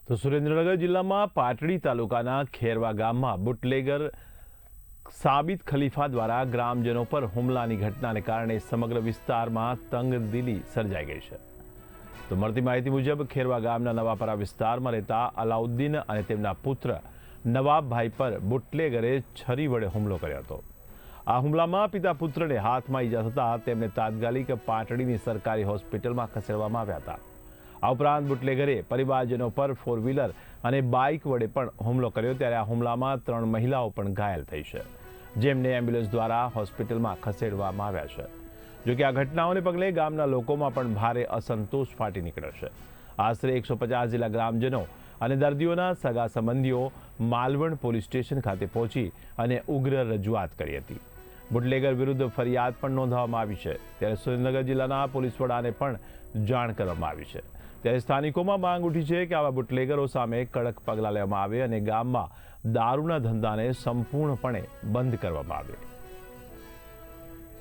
તો સુરેન્દ્રનગર જિલ્લામાં પાટડી તાલુકાના ખેરવા ગામમાં બુટલેગર સાબિત ખલીફા દ્વારા ગ્રામજનો પર હુમલાની ઘટનાને કારણે સમગ્ર વિસ્તારમાં તંગદિલી સર્જાઈ ગઈ છે। તો મળતી માહિતી મુજબ ખેરવા ગામના નવાપરા વિસ્તારમાં રહેતા અલાઉદ્દીન અને તેમના પુત્ર નવાબભાઈ પર બુટલેગરે છરી વડે હુમલો કર્યો હતો। આ હુમલામાં પિતા પુત્રને હાથમાં ઈજા થતાં તેમને તાત્કાલિક પાટડીની સરકારી હોસ્પિટલમાં ખસેડવામાં આવ્યા હતા। આ ઉપરાંત બુટલેગરે પરિવારજનો પર 4 વ્હીલર અને બાઇક વડે પણ હુમલો કર્યો, ત્યારે આ હુમલામાં 3 મહિલાઓ પણ ઘાયલ થઈ છે, જેમને એમ્બ્યુલન્સ દ્વારા હોસ્પિટલમાં ખસેડવામાં આવ્યા છે। જોકે આ ઘટનાઓને પગલે ગામના લોકોમાં પણ ભારે અસંતોષ ફાટી નીકળ્યો છે। આશરે 150 જેટલા ગ્રામજનો અને દર્દીઓના સગા સંબંધીઓ માલવણ પોલીસ સ્ટેશન ખાતે પહોંચી અને ઉગ્ર રજૂઆત કરી હતી। બુટલેગર વિરુદ્ધ ફરિયાદ પણ નોંધવામાં આવી છે, ત્યારે સુરેન્દ્રનગર જિલ્લાના પોલીસ વડાને પણ જાણ કરવામાં આવી છે। ત્યારે સ્થાનિકોમાં માંગ ઉઠી છે કે આવા બુટલેગરો સામે કડક પગલાં લેવામાં આવે અને ગામમાં દારૂના ધંધાને સંપૂર્ણપણે બંધ કરવામાં આવે।